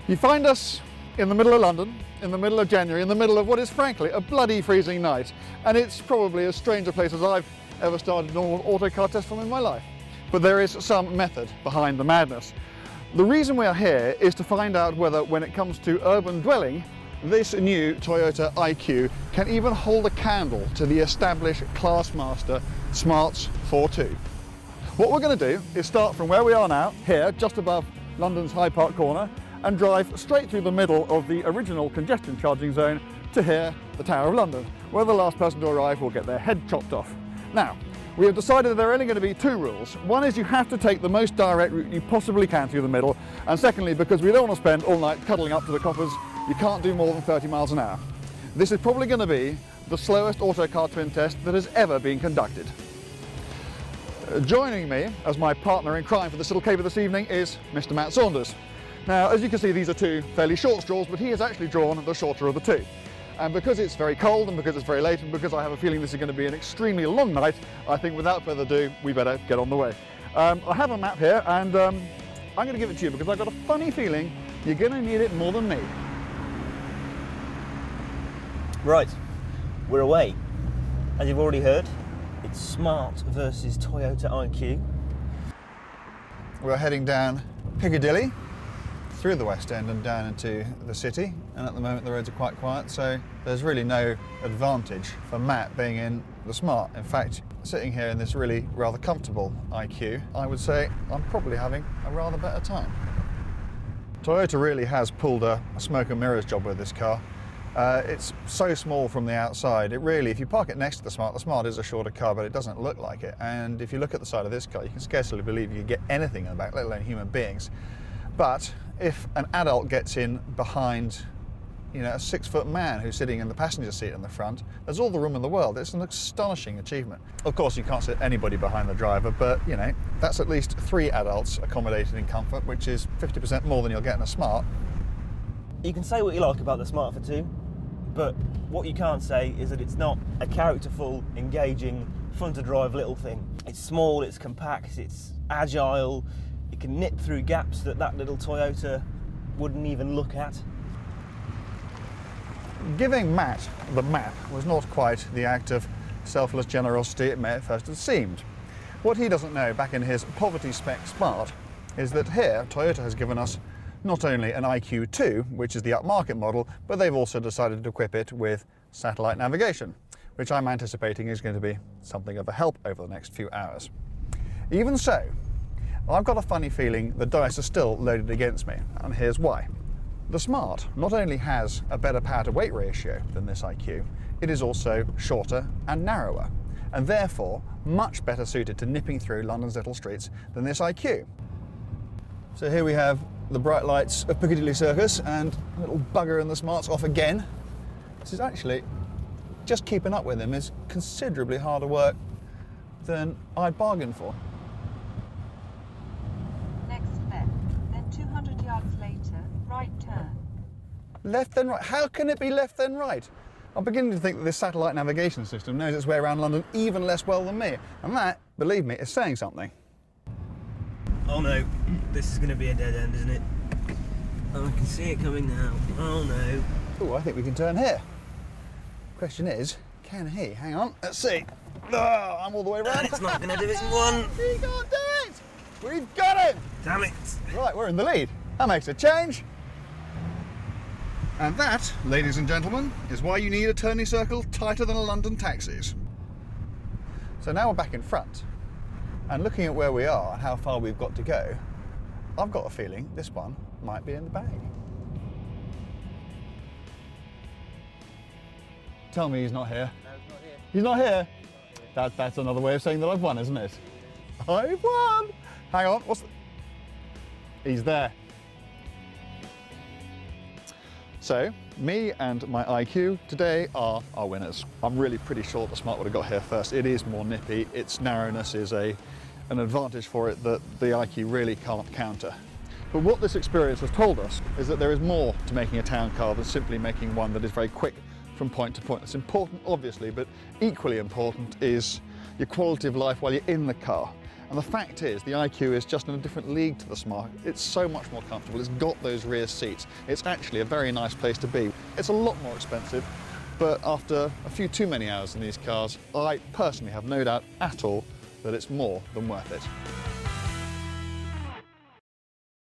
You find us in the middle of London, in the middle of January, in the middle of what is frankly a bloody freezing night, and it's probably as strange a place as I've ever started a normal autocar test from in my life. But there is some method behind the madness. The reason we are here is to find out whether, when it comes to urban dwelling, this new Toyota IQ can even hold a candle to the established Classmaster Smarts 4.2. What we're going to do is start from where we are now, here, just above London's Hyde Park corner, and drive straight through the middle of the original congestion charging zone to here, the Tower of London, where the last person to arrive will get their head chopped off. Now, we have decided that there are only going to be two rules. One is you have to take the most direct route you possibly can through the middle, and secondly, because we don't want to spend all night cuddling up to the coppers, you can't do more than 30 miles an hour. This is probably going to be the slowest autocar twin test that has ever been conducted. Joining me as my partner in crime for this little caper this evening is Mr. Matt Saunders. Now, as you can see, these are two fairly short straws, but he has actually drawn the shorter of the two. And because it's very cold and because it's very late and because I have a feeling this is going to be an extremely long night, I think without further ado, we better get on the way. I have a map here and I'm going to give it to you because I've got a funny feeling you're going to need it more than me. Right, we're away. As you've already heard, it's Smart versus Toyota IQ. We're heading down Piccadilly, through the West End and down into the city, and at the moment the roads are quite quiet, so there's really no advantage for Matt being in the Smart. In fact, sitting here in this really rather comfortable IQ, I would say I'm probably having a rather better time. Toyota really has pulled a smoke and mirrors job with this car. It's so small from the outside. It really, if you park it next to the Smart is a shorter car, but it doesn't look like it. And if you look at the side of this car, you can scarcely believe you could get anything in the back, let alone human beings. But if an adult gets in behind, a 6-foot man who's sitting in the passenger seat in the front, there's all the room in the world. It's an astonishing achievement. Of course, you can't sit anybody behind the driver, but that's at least 3 adults accommodated in comfort, which is 50% more than you'll get in a Smart. You can say what you like about the Smart 4.2, but what you can't say is that it's not a characterful, engaging, fun to drive little thing. It's small, it's compact, it's agile. It can nip through gaps that little Toyota wouldn't even look at. Giving Matt the map was not quite the act of selfless generosity it may at first have seemed. What he doesn't know, back in his poverty spec Smart, is that here Toyota has given us not only an IQ2, which is the upmarket model, but they've also decided to equip it with satellite navigation, which I'm anticipating is going to be something of a help over the next few hours. Even so, I've got a funny feeling the dice are still loaded against me, and here's why. The Smart not only has a better power to weight ratio than this IQ, it is also shorter and narrower, and therefore much better suited to nipping through London's little streets than this IQ. So here we have the bright lights of Piccadilly Circus, and a little bugger in the Smart's off again. This is actually, just keeping up with him is considerably harder work than I'd bargained for. Then 200 yards later, right turn. Left then right? How can it be left then right? I'm beginning to think that this satellite navigation system knows its way around London even less well than me. And that, believe me, is saying something. Oh no, this is going to be a dead end, isn't it? Oh, I can see it coming now. Oh no. Oh, I think we can turn here. Question is, can he? Hang on, let's see. Oh, I'm all the way around. It's not going to do it in one. He can't do it! We've got him! Damn it. Right, we're in the lead. That makes a change. And that, ladies and gentlemen, is why you need a turning circle tighter than a London taxi's. So now we're back in front, and looking at where we are and how far we've got to go, I've got a feeling this one might be in the bag. Tell me he's not here. No, it's not here. He's not here? That's another way of saying that I've won, isn't it? I've won! Hang on, he's there. So, me and my IQ today are our winners. I'm really pretty sure the Smart would have got here first. It is more nippy. Its narrowness is an advantage for it that the IQ really can't counter. But what this experience has told us is that there is more to making a town car than simply making one that is very quick from point to point. It's important, obviously, but equally important is your quality of life while you're in the car. And the fact is, the IQ is just in a different league to the Smart. It's so much more comfortable, it's got those rear seats. It's actually a very nice place to be. It's a lot more expensive, but after a few too many hours in these cars, I personally have no doubt at all that it's more than worth it.